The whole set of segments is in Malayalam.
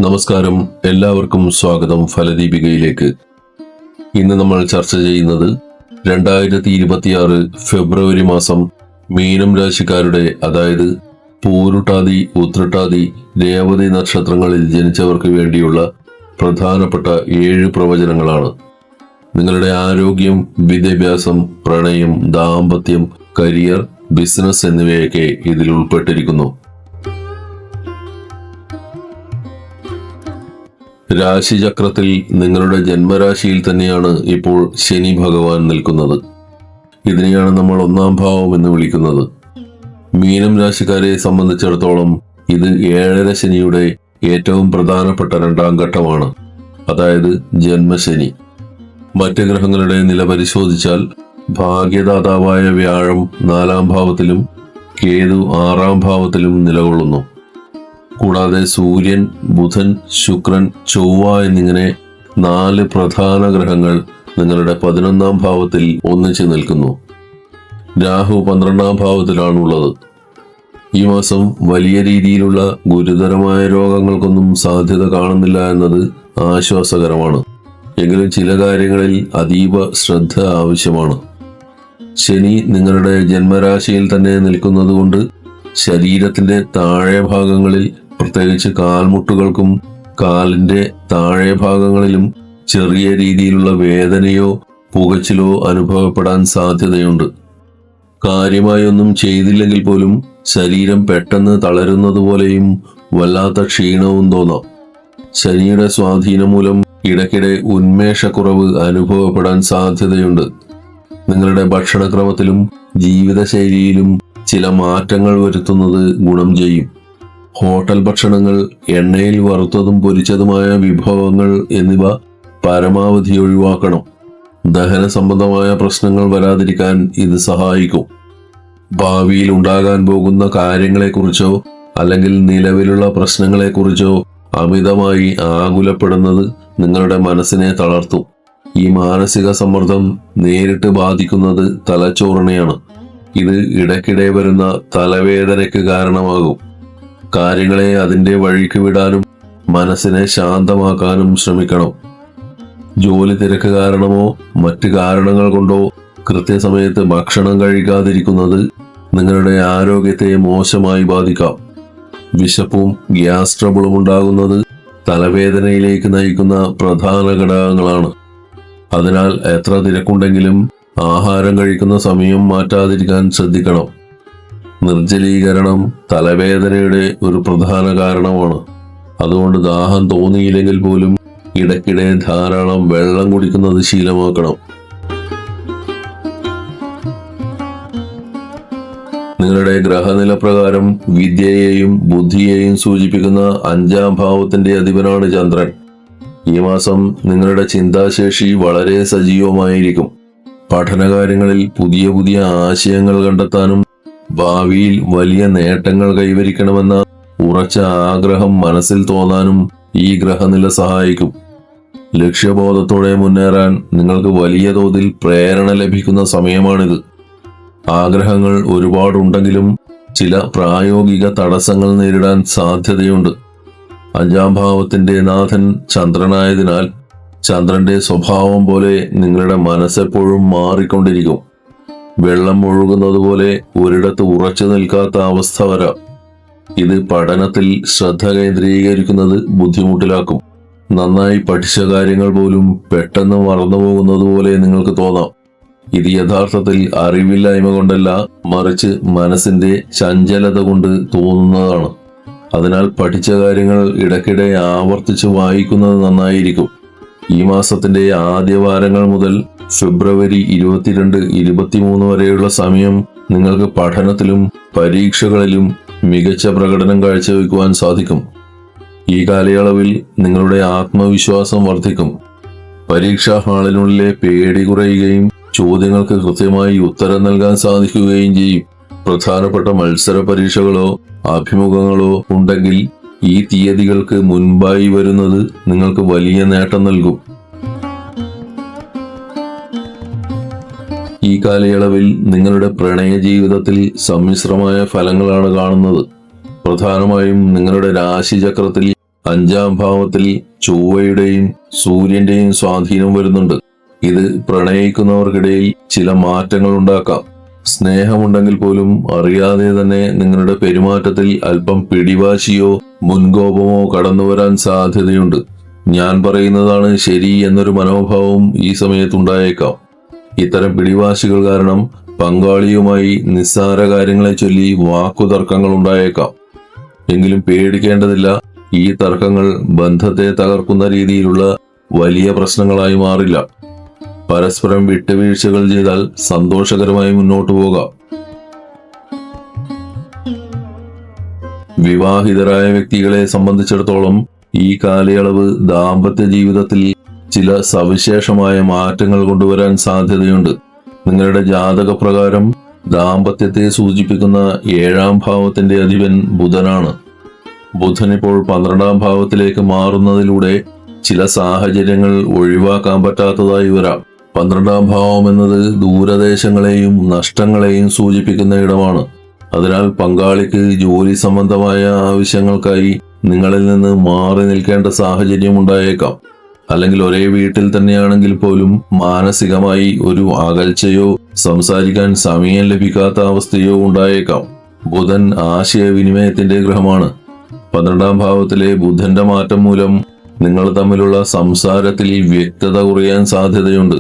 നമസ്കാരം, എല്ലാവർക്കും സ്വാഗതം ഫലദീപികയിലേക്ക്. ഇന്ന് നമ്മൾ ചർച്ച ചെയ്യുന്നത് 2026 ഫെബ്രുവരി മാസം മീനം രാശിക്കാരുടെ, അതായത് പൂരുട്ടാതി, ഉത്രട്ടാതി, രേവതി നക്ഷത്രങ്ങളിൽ ജനിച്ചവർക്ക് വേണ്ടിയുള്ള പ്രധാനപ്പെട്ട 7 പ്രവചനങ്ങളാണ്. നിങ്ങളുടെ ആരോഗ്യം, വിദ്യാഭ്യാസം, പ്രണയം, ദാമ്പത്യം, കരിയർ, ബിസിനസ് എന്നിവയൊക്കെ ഇതിൽ ഉൾപ്പെട്ടിരിക്കുന്നു. രാശിചക്രത്തിൽ നിങ്ങളുടെ ജന്മരാശിയിൽ തന്നെയാണ് ഇപ്പോൾ ശനി ഭഗവാൻ നിൽക്കുന്നത്. ഇതിനെയാണ് നമ്മൾ 1-ാം ഭാവം എന്ന് വിളിക്കുന്നത്. മീനം രാശിക്കാരെ സംബന്ധിച്ചിടത്തോളം ഇത് 7ാം ശനിയുടെ ഏറ്റവും പ്രധാനപ്പെട്ട 2ാം ഘട്ടമാണ്, അതായത് ജന്മശനി. മറ്റ് ഗ്രഹങ്ങളുടെ നില പരിശോധിച്ചാൽ ഭാഗ്യദാതാവായ വ്യാഴം 4-ാം ഭാവത്തിലും കേതു 6-ാം ഭാവത്തിലും നിലകൊള്ളുന്നു. കൂടാതെ സൂര്യൻ, ബുധൻ, ശുക്രൻ, ചൊവ്വ എന്നിങ്ങനെ 4 പ്രധാന ഗ്രഹങ്ങൾ നിങ്ങളുടെ 11-ാം ഭാവത്തിൽ ഒന്നിച്ചു നിൽക്കുന്നു. രാഹു 12-ാം ഭാവത്തിലാണുള്ളത്. ഈ മാസം വലിയ രീതിയിലുള്ള ഗുരുതരമായ രോഗങ്ങൾക്കൊന്നും സാധ്യത കാണുന്നില്ല എന്നത് ആശ്വാസകരമാണ്. എങ്കിലും ചില കാര്യങ്ങളിൽ അതീവ ശ്രദ്ധ ആവശ്യമാണ്. ശനി നിങ്ങളുടെ ജന്മരാശിയിൽ തന്നെ നിൽക്കുന്നതുകൊണ്ട് ശരീരത്തിന്റെ താഴെ ഭാഗങ്ങളിൽ, പ്രത്യേകിച്ച് കാൽമുട്ടുകൾക്കും കാലിന്റെ താഴെ ഭാഗങ്ങളിലും ചെറിയ രീതിയിലുള്ള വേദനയോ പുകച്ചിലോ അനുഭവപ്പെടാൻ സാധ്യതയുണ്ട്. കാര്യമായി ഒന്നും ചെയ്തില്ലെങ്കിൽ പോലും ശരീരം പെട്ടെന്ന് തളരുന്നത് പോലെയും വല്ലാത്ത ക്ഷീണവും തോന്നാം. ശനിയുടെ സ്വാധീനം മൂലം ഇടയ്ക്കിടെ ഉന്മേഷക്കുറവ് അനുഭവപ്പെടാൻ സാധ്യതയുണ്ട്. നിങ്ങളുടെ ഭക്ഷണക്രമത്തിലും ജീവിതശൈലിയിലും ചില മാറ്റങ്ങൾ വരുത്തുന്നത് ഗുണം ചെയ്യും. ഹോട്ടൽ ഭക്ഷണങ്ങൾ, എണ്ണയിൽ വറുത്തതും പൊരിച്ചതുമായ വിഭവങ്ങൾ എന്നിവ പരമാവധി ഒഴിവാക്കണം. ദഹന സംബന്ധമായ പ്രശ്നങ്ങൾ വരാതിരിക്കാൻ ഇത് സഹായിക്കും. ഭാവിയിൽ ഉണ്ടാകാൻ പോകുന്ന കാര്യങ്ങളെക്കുറിച്ചോ അല്ലെങ്കിൽ നിലവിലുള്ള പ്രശ്നങ്ങളെക്കുറിച്ചോ അമിതമായി ആകുലപ്പെടുന്നത് നിങ്ങളുടെ മനസ്സിനെ തളർത്തും. ഈ മാനസിക സമ്മർദ്ദം നേരിട്ട് ബാധിക്കുന്നത് തലച്ചോറിനെയാണ്. ഇത് ഇടയ്ക്കിടെ വരുന്ന തലവേദനയ്ക്ക് കാരണമാകും. കാര്യങ്ങളെ അതിന്റെ വഴിക്ക് വിടാനും മനസ്സിനെ ശാന്തമാക്കാനും ശ്രമിക്കണം. ജോലി തിരക്ക് കാരണമോ മറ്റ് കാരണങ്ങൾ കൊണ്ടോ കൃത്യസമയത്ത് ഭക്ഷണം കഴിക്കാതിരിക്കുന്നത് നിങ്ങളുടെ ആരോഗ്യത്തെ മോശമായി ബാധിക്കാം. വിശപ്പും ഗ്യാസ് ട്രബിളും ഉണ്ടാകുന്നത് തലവേദനയിലേക്ക് നയിക്കുന്ന പ്രധാന ഘടകങ്ങളാണ്. അതിനാൽ എത്ര തിരക്കുണ്ടെങ്കിലും ആഹാരം കഴിക്കുന്ന സമയം മാറ്റാതിരിക്കാൻ ശ്രദ്ധിക്കണം. നിർജ്ജലീകരണം തലവേദനയുടെ ഒരു പ്രധാന കാരണമാണ്. അതുകൊണ്ട് ദാഹം തോന്നിയില്ലെങ്കിൽ പോലും ഇടയ്ക്കിടെ ധാരാളം വെള്ളം കുടിക്കുന്നത് ശീലമാക്കണം. നിങ്ങളുടെ ഗ്രഹനില പ്രകാരം വിദ്യയെയും ബുദ്ധിയെയും സൂചിപ്പിക്കുന്ന 5-ാം ഭാവത്തിന്റെ അധിപനാണ് ചന്ദ്രൻ. ഈ മാസം നിങ്ങളുടെ ചിന്താശേഷി വളരെ സജീവമായിരിക്കും. പഠനകാര്യങ്ങളിൽ പുതിയ പുതിയ ആശയങ്ങൾ കണ്ടെത്താനും ഭാവിയിൽ വലിയ നേട്ടങ്ങൾ കൈവരിക്കണമെന്ന ഉറച്ച ആഗ്രഹം മനസ്സിൽ തോന്നാനും ഈ ഗ്രഹനില സഹായിക്കും. ലക്ഷ്യബോധത്തോടെ മുന്നേറാൻ നിങ്ങൾക്ക് വലിയ തോതിൽ പ്രേരണ ലഭിക്കുന്ന സമയമാണിത്. ആഗ്രഹങ്ങൾ ഒരുപാടുണ്ടെങ്കിലും ചില പ്രായോഗിക തടസ്സങ്ങൾ നേരിടാൻ സാധ്യതയുണ്ട്. 5-ാം ഭാവത്തിന്റെ നാഥൻ ചന്ദ്രനായതിനാൽ ചന്ദ്രന്റെ സ്വഭാവം പോലെ നിങ്ങളുടെ മനസ്സെപ്പോഴും മാറിക്കൊണ്ടിരിക്കും. വെള്ളം ഒഴുകുന്നത് പോലെ ഒരിടത്ത് ഉറച്ചു നിൽക്കാത്ത അവസ്ഥ വരാം. ഇത് പഠനത്തിൽ ശ്രദ്ധ കേന്ദ്രീകരിക്കുന്നത് ബുദ്ധിമുട്ടിലാക്കും. നന്നായി പഠിച്ച കാര്യങ്ങൾ പോലും പെട്ടെന്ന് മറന്നുപോകുന്നത് പോലെ നിങ്ങൾക്ക് തോന്നാം. ഇത് യഥാർത്ഥത്തിൽ അറിവില്ലായ്മ കൊണ്ടല്ല, മറിച്ച് മനസ്സിന്റെ ചഞ്ചലത കൊണ്ട് തോന്നുന്നതാണ്. അതിനാൽ പഠിച്ച കാര്യങ്ങൾ ഇടയ്ക്കിടെ ആവർത്തിച്ച് വായിക്കുന്നത് നന്നായിരിക്കും. ഈ മാസത്തിന്റെ ആദ്യ വാരങ്ങൾ മുതൽ ഫെബ്രുവരി 22-23 വരെയുള്ള സമയം നിങ്ങൾക്ക് പഠനത്തിലും പരീക്ഷകളിലും മികച്ച പ്രകടനം കാഴ്ചവെക്കുവാൻ സാധിക്കും. ഈ കാലയളവിൽ നിങ്ങളുടെ ആത്മവിശ്വാസം വർദ്ധിക്കും. പരീക്ഷാ ഹാളിനുള്ളിലെ പേടി കുറയുകയും ചോദ്യങ്ങൾക്ക് കൃത്യമായി ഉത്തരം നൽകാൻ സാധിക്കുകയും ചെയ്യും. പ്രധാനപ്പെട്ട മത്സര പരീക്ഷകളോ അഭിമുഖങ്ങളോ ഉണ്ടെങ്കിൽ ഈ തീയതികൾക്ക് മുൻപായി വരുന്നത് നിങ്ങൾക്ക് വലിയ നേട്ടം നൽകും. ഈ കാലയളവിൽ നിങ്ങളുടെ പ്രണയ ജീവിതത്തിൽ സമ്മിശ്രമായ ഫലങ്ങളാണ് കാണുന്നത്. പ്രധാനമായും നിങ്ങളുടെ രാശിചക്രത്തിൽ അഞ്ചാം ഭാവത്തിൽ ചൊവ്വയുടെയും സൂര്യന്റെയും സ്വാധീനം വരുന്നുണ്ട്. ഇത് പ്രണയിക്കുന്നവർക്കിടയിൽ ചില മാറ്റങ്ങൾ ഉണ്ടാക്കാം. സ്നേഹമുണ്ടെങ്കിൽ പോലും അറിയാതെ തന്നെ നിങ്ങളുടെ പെരുമാറ്റത്തിൽ അല്പം പിടിവാശിയോ മുൻകോപമോ കടന്നുവരാൻ സാധ്യതയുണ്ട്. ഞാൻ പറയുന്നതാണ് ശരി എന്നൊരു മനോഭാവം ഈ സമയത്തുണ്ടായേക്കാം. ഇത്തരം പിടിവാശികൾ കാരണം പങ്കാളിയുമായി നിസ്സാര കാര്യങ്ങളെ ചൊല്ലി വാക്കുതർക്കങ്ങൾ ഉണ്ടായേക്കാം. എങ്കിലും പേടിക്കേണ്ടതില്ല. ഈ തർക്കങ്ങൾ ബന്ധത്തെ തകർക്കുന്ന രീതിയിലുള്ള വലിയ പ്രശ്നങ്ങളായി മാറില്ല. പരസ്പരം വിട്ടുവീഴ്ചകൾ ചെയ്താൽ സന്തോഷകരമായി മുന്നോട്ടു പോകാം. വിവാഹിതരായ വ്യക്തികളെ സംബന്ധിച്ചിടത്തോളം ഈ കാലയളവ് ദാമ്പത്യ ജീവിതത്തിൽ ചില സവിശേഷമായ മാറ്റങ്ങൾ കൊണ്ടുവരാൻ സാധ്യതയുണ്ട്. നിങ്ങളുടെ ജാതകപ്രകാരം ദാമ്പത്യത്തെ സൂചിപ്പിക്കുന്ന 7ാം ഭാവത്തിന്റെ അധിപൻ ബുധനാണ്. ബുധൻ ഇപ്പോൾ 12ാം ഭാവത്തിലേക്ക് മാറുന്നതിലൂടെ ചില സാഹചര്യങ്ങൾ ഒഴിവാക്കാൻ പറ്റാത്തതായി വരാം. 12ാം ഭാവം എന്നത് ദൂരദേശങ്ങളെയും നഷ്ടങ്ങളെയും സൂചിപ്പിക്കുന്ന ഇടമാണ്. അതിനാൽ പങ്കാളിക്ക് ജോലി സംബന്ധമായ ആവശ്യങ്ങൾക്കായി നിങ്ങളിൽ നിന്ന് മാറി നിൽക്കേണ്ട സാഹചര്യം ഉണ്ടായേക്കാം. അല്ലെങ്കിൽ ഒരേ വീട്ടിൽ തന്നെയാണെങ്കിൽ പോലും മാനസികമായി ഒരു അകൽച്ചയോ സംസാരിക്കാൻ സമയം ലഭിക്കാത്ത അവസ്ഥയോ ഉണ്ടായേക്കാം. ബുധൻ ആശയവിനിമയത്തിന്റെ ഗ്രഹമാണ്. 12ാം ഭാവത്തിലെ ബുധന്റെ മാറ്റം മൂലം നിങ്ങൾ തമ്മിലുള്ള സംസാരത്തിൽ വ്യക്തത കുറയാൻ സാധ്യതയുണ്ട്.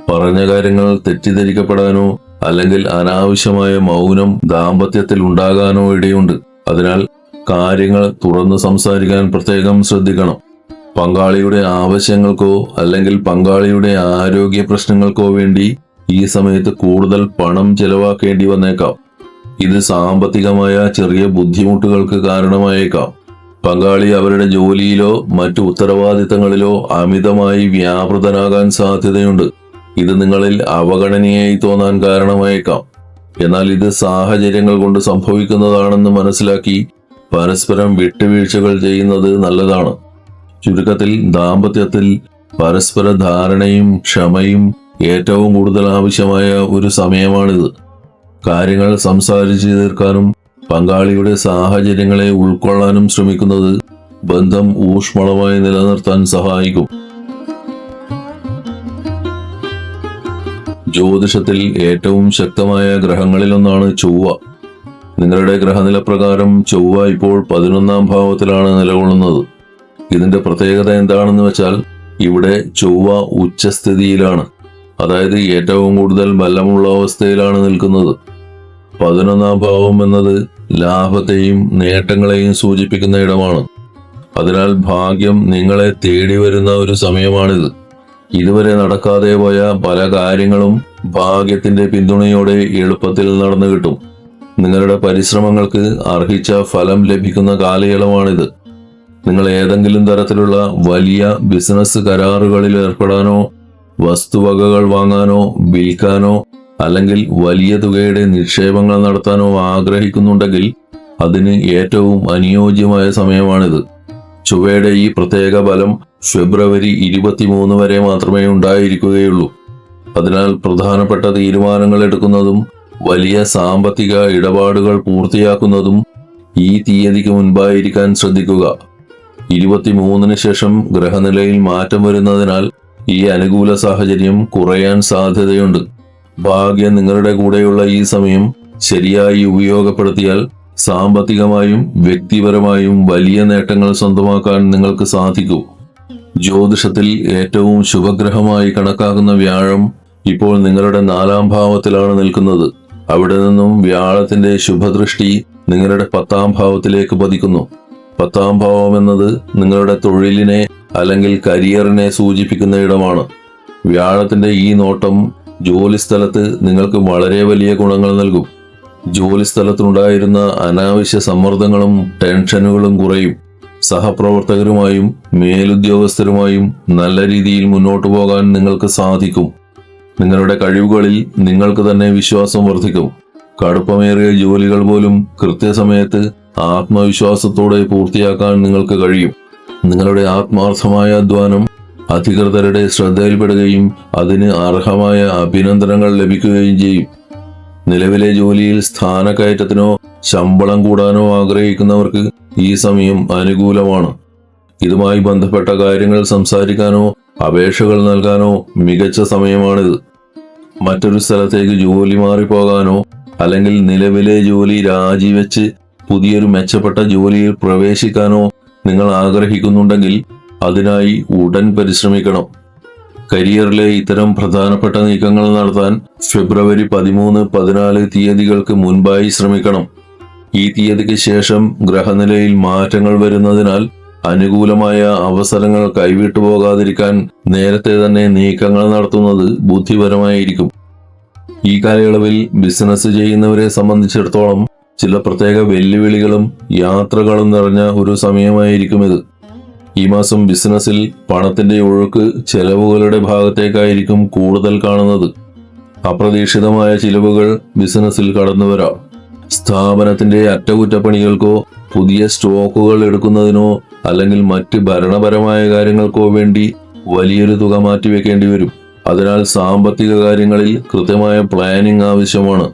പറഞ്ഞ കാര്യങ്ങൾ തെറ്റിദ്ധരിക്കപ്പെടാനോ അല്ലെങ്കിൽ അനാവശ്യമായ മൗനം ദാമ്പത്യത്തിൽ ഉണ്ടാകാനോ ഇടയുണ്ട്. അതിനാൽ കാര്യങ്ങൾ തുറന്ന് സംസാരിക്കാൻ പ്രത്യേകം ശ്രദ്ധിക്കണം. പങ്കാളിയുടെ ആവശ്യങ്ങൾക്കോ അല്ലെങ്കിൽ പങ്കാളിയുടെ ആരോഗ്യ പ്രശ്നങ്ങൾക്കോ വേണ്ടി ഈ സമയത്ത് കൂടുതൽ പണം ചെലവാക്കേണ്ടി വന്നേക്കാം. ഇത് സാമ്പത്തികമായ ചെറിയ ബുദ്ധിമുട്ടുകൾക്ക് കാരണമായേക്കാം. പങ്കാളി അവരുടെ ജോലിയിലോ മറ്റു ഉത്തരവാദിത്തങ്ങളിലോ അമിതമായി വ്യാപൃതനാകാൻ സാധ്യതയുണ്ട്. ഇത് നിങ്ങളിൽ അവഗണനയായി തോന്നാൻ കാരണമായേക്കാം. എന്നാൽ ഇത് സാഹചര്യങ്ങൾ കൊണ്ട് സംഭവിക്കുന്നതാണെന്ന് മനസ്സിലാക്കി പരസ്പരം വിട്ടുവീഴ്ചകൾ ചെയ്യുന്നത് നല്ലതാണ്. ചുരുക്കത്തിൽ ദാമ്പത്യത്തിൽ പരസ്പര ധാരണയും ക്ഷമയും ഏറ്റവും കൂടുതൽ ആവശ്യമായ ഒരു സമയമാണിത്. കാര്യങ്ങൾ സംസാരിച്ചു തീർക്കാനും പങ്കാളിയുടെ സാഹചര്യങ്ങളെ ഉൾക്കൊള്ളാനും ശ്രമിക്കുന്നത് ബന്ധം ഊഷ്മളമായി നിലനിർത്താൻ സഹായിക്കും. ജ്യോതിഷത്തിൽ ഏറ്റവും ശക്തമായ ഗ്രഹങ്ങളിലൊന്നാണ് ചൊവ്വ. നിങ്ങളുടെ ഗ്രഹനില പ്രകാരം ചൊവ്വ ഇപ്പോൾ 11ാം ഭാവത്തിലാണ് നിലകൊള്ളുന്നത്. ഇതിന്റെ പ്രത്യേകത എന്താണെന്ന് വെച്ചാൽ ഇവിടെ ചൊവ്വ ഉച്ചസ്ഥിതിയിലാണ്, അതായത് ഏറ്റവും കൂടുതൽ ബലമുള്ള അവസ്ഥയിലാണ് നിൽക്കുന്നത്. 11ാം ഭാവം എന്നത് ലാഭത്തെയും നേട്ടങ്ങളെയും സൂചിപ്പിക്കുന്ന ഇടമാണ്. അതിനാൽ ഭാഗ്യം നിങ്ങളെ തേടി വരുന്ന ഒരു സമയമാണിത്. ഇതുവരെ നടക്കാതെ പോയ പല കാര്യങ്ങളും ഭാഗ്യത്തിന്റെ പിന്തുണയോടെ എളുപ്പത്തിൽ നടന്നു കിട്ടും. നിങ്ങളുടെ പരിശ്രമങ്ങൾക്ക് അർഹിച്ച ഫലം ലഭിക്കുന്ന കാലയളവാണിത്. നിങ്ങൾ ഏതെങ്കിലും തരത്തിലുള്ള വലിയ ബിസിനസ് കരാറുകളിൽ ഏർപ്പെടാനോ വസ്തുവകകൾ വാങ്ങാനോ വിൽക്കാനോ അല്ലെങ്കിൽ വലിയ തുകയുടെ നിക്ഷേപങ്ങൾ നടത്താനോ ആഗ്രഹിക്കുന്നുണ്ടെങ്കിൽ അതിന് ഏറ്റവും അനുയോജ്യമായ സമയമാണിത്. ചൊവ്വയുടെ ഈ പ്രത്യേക ബലം ഫെബ്രുവരി 23 വരെ മാത്രമേ ഉണ്ടായിരിക്കുകയുള്ളൂ. അതിനാൽ പ്രധാനപ്പെട്ട തീരുമാനങ്ങൾ എടുക്കുന്നതും വലിയ സാമ്പത്തിക ഇടപാടുകൾ പൂർത്തിയാക്കുന്നതും ഈ തീയതിക്ക് മുൻപായിരിക്കാൻ ശ്രദ്ധിക്കുക. 23-ന് ശേഷം ഗ്രഹനിലയിൽ മാറ്റം വരുന്നതിനാൽ ഈ അനുകൂല സാഹചര്യം കുറയാൻ സാധ്യതയുണ്ട്. ഭാഗ്യം നിങ്ങളുടെ കൂടെയുള്ള ഈ സമയം ശരിയായി ഉപയോഗപ്പെടുത്തിയാൽ സാമ്പത്തികമായും വ്യക്തിപരമായും വലിയ നേട്ടങ്ങൾ സ്വന്തമാക്കാൻ നിങ്ങൾക്ക് സാധിക്കും. ജ്യോതിഷത്തിൽ ഏറ്റവും ശുഭഗ്രഹമായി കണക്കാക്കുന്ന വ്യാഴം ഇപ്പോൾ നിങ്ങളുടെ 4ാം ഭാവത്തിലാണ് നിൽക്കുന്നത്. അവിടെ നിന്നും വ്യാഴത്തിന്റെ ശുഭദൃഷ്ടി നിങ്ങളുടെ 10ാം ഭാവത്തിലേക്ക് പതിക്കുന്നു. 10ാം ഭാവം എന്നത് നിങ്ങളുടെ തൊഴിലിനെ അല്ലെങ്കിൽ കരിയറിനെ സൂചിപ്പിക്കുന്ന ഇടമാണ്. വ്യാഴത്തിന്റെ ഈ നോട്ടം ജോലിസ്ഥലത്ത് നിങ്ങൾക്ക് വളരെ വലിയ ഗുണങ്ങൾ നൽകും. ജോലിസ്ഥലത്തുണ്ടായിരുന്ന അനാവശ്യ സമ്മർദ്ദങ്ങളും ടെൻഷനുകളും കുറയും. സഹപ്രവർത്തകരുമായും മേലുദ്യോഗസ്ഥരുമായും നല്ല രീതിയിൽ മുന്നോട്ടു പോകാൻ നിങ്ങൾക്ക് സാധിക്കും. നിങ്ങളുടെ കഴിവുകളിൽ നിങ്ങൾക്ക് തന്നെ വിശ്വാസം വർദ്ധിക്കും. കടുപ്പമേറിയ ജോലികൾ പോലും കൃത്യസമയത്ത് ആത്മവിശ്വാസത്തോടെ പൂർത്തിയാക്കാൻ നിങ്ങൾക്ക് കഴിയും. നിങ്ങളുടെ ആത്മാർത്ഥമായ അധ്വാനം അധികൃതരുടെ ശ്രദ്ധയിൽപ്പെടുകയും അതിന് അർഹമായ അഭിനന്ദനങ്ങൾ ലഭിക്കുകയും ചെയ്യും. നിലവിലെ ജോലിയിൽ സ്ഥാനക്കയറ്റത്തിനോ ശമ്പളം കൂടാനോ ആഗ്രഹിക്കുന്നവർക്ക് ഈ സമയം അനുകൂലമാണ്. ഇതുമായി ബന്ധപ്പെട്ട കാര്യങ്ങൾ സംസാരിക്കാനോ അപേക്ഷകൾ നൽകാനോ മികച്ച സമയമാണിത്. മറ്റൊരു സ്ഥലത്തേക്ക് ജോലി മാറിപ്പോകാനോ അല്ലെങ്കിൽ നിലവിലെ ജോലി രാജിവെച്ച് പുതിയൊരു മെച്ചപ്പെട്ട ജോലിയിൽ പ്രവേശിക്കാനോ നിങ്ങൾ ആഗ്രഹിക്കുന്നുണ്ടെങ്കിൽ അതിനായി ഉടൻ പരിശ്രമിക്കണം. കരിയറിലെ ഇത്തരം പ്രധാനപ്പെട്ട നീക്കങ്ങൾ നടത്താൻ ഫെബ്രുവരി 13, 14 തീയതികൾക്ക് മുൻപായി ശ്രമിക്കണം. ഈ തീയതിക്ക് ശേഷം ഗ്രഹനിലയിൽ മാറ്റങ്ങൾ വരുന്നതിനാൽ അനുകൂലമായ അവസരങ്ങൾ കൈവിട്ടു പോകാതിരിക്കാൻ നേരത്തെ തന്നെ നീക്കങ്ങൾ നടത്തുന്നത് ബുദ്ധിപരമായിരിക്കും. ഈ കാലയളവിൽ ബിസിനസ് ചെയ്യുന്നവരെ സംബന്ധിച്ചിടത്തോളം ചില പ്രത്യേക വെല്ലുവിളികളും യാത്രകളും നിറഞ്ഞ ഒരു സമയമായിരിക്കും ഇത്. ഈ മാസം ബിസിനസ്സിൽ പണത്തിന്റെ ഒഴുക്ക് ചെലവുകളുടെ ഭാഗത്തേക്കായിരിക്കും കൂടുതൽ കാണുന്നത്. അപ്രതീക്ഷിതമായ ചിലവുകൾ ബിസിനസ്സിൽ കടന്നുവരാം. സ്ഥാപനത്തിന്റെ അറ്റകുറ്റപ്പണികൾക്കോ പുതിയ സ്റ്റോക്കുകൾ എടുക്കുന്നതിനോ അല്ലെങ്കിൽ മറ്റ് ഭരണപരമായ കാര്യങ്ങൾക്കോ വേണ്ടി വലിയൊരു തുക മാറ്റിവെക്കേണ്ടി വരും. അതിനാൽ സാമ്പത്തിക കാര്യങ്ങളിൽ കൃത്യമായ പ്ലാനിംഗ് ആവശ്യമാണ്.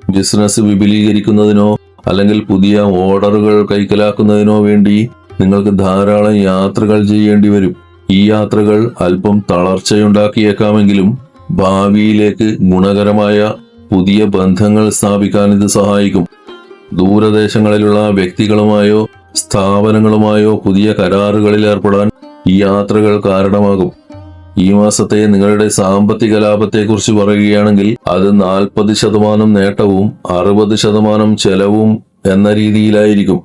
ബിസിനസ് വിപുലീകരിക്കുന്നതിനോ അല്ലെങ്കിൽ പുതിയ ഓർഡറുകൾ കൈക്കലാക്കുന്നതിനോ വേണ്ടി നിങ്ങൾക്ക് ധാരാളം യാത്രകൾ ചെയ്യേണ്ടി വരും. ഈ യാത്രകൾ അല്പം തളർച്ചയുണ്ടാക്കിയേക്കാമെങ്കിലും ഭാവിയിലേക്ക് ഗുണകരമായ പുതിയ ബന്ധങ്ങൾ സ്ഥാപിക്കാൻ ഇത് സഹായിക്കും. ദൂരദേശങ്ങളിലുള്ള വ്യക്തികളുമായോ സ്ഥാപനങ്ങളുമായോ പുതിയ കരാറുകളിൽ ഏർപ്പെടാൻ ഈ യാത്രകൾ കാരണമാകും. ഈ മാസത്തെ നിങ്ങളുടെ സാമ്പത്തിക ലാഭത്തെക്കുറിച്ച് പറയുകയാണെങ്കിൽ അത് 40% നേട്ടവും 60% ചെലവും എന്ന രീതിയിലായിരിക്കും.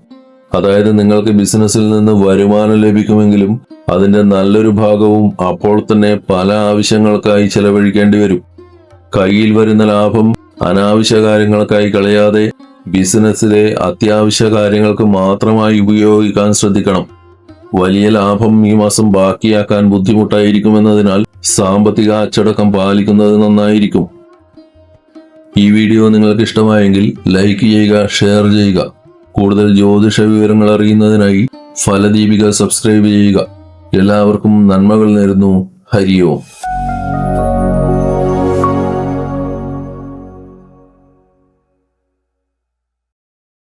അതായത് നിങ്ങൾക്ക് ബിസിനസ്സിൽ നിന്ന് വരുമാനം ലഭിക്കുമെങ്കിലും അതിന്റെ നല്ലൊരു ഭാഗവും അപ്പോൾ തന്നെ പല ആവശ്യങ്ങൾക്കായി ചെലവഴിക്കേണ്ടി വരും. കയ്യിൽ വരുന്ന ലാഭം അനാവശ്യ കാര്യങ്ങൾക്കായി കളയാതെ ബിസിനസ്സിലെ അത്യാവശ്യ കാര്യങ്ങൾക്ക് മാത്രമായി ഉപയോഗിക്കാൻ ശ്രദ്ധിക്കണം. വലിയ ലാഭം ഈ മാസം ബാക്കിയാക്കാൻ ബുദ്ധിമുട്ടായിരിക്കുമെന്നതിനാൽ സാമ്പത്തിക അച്ചടക്കം പാലിക്കുന്നത് നന്നായിരിക്കും. ഈ വീഡിയോ നിങ്ങൾക്ക് ഇഷ്ടമായെങ്കിൽ ലൈക്ക് ചെയ്യുക, ഷെയർ ചെയ്യുക. കൂടുതൽ ജ്യോതിഷ വിവരങ്ങൾ അറിയുന്നതിനായി ഫലദീപിക സബ്സ്ക്രൈബ് ചെയ്യുക. എല്ലാവർക്കും നന്മകൾ നേരുന്നു. ഹരി ഓം.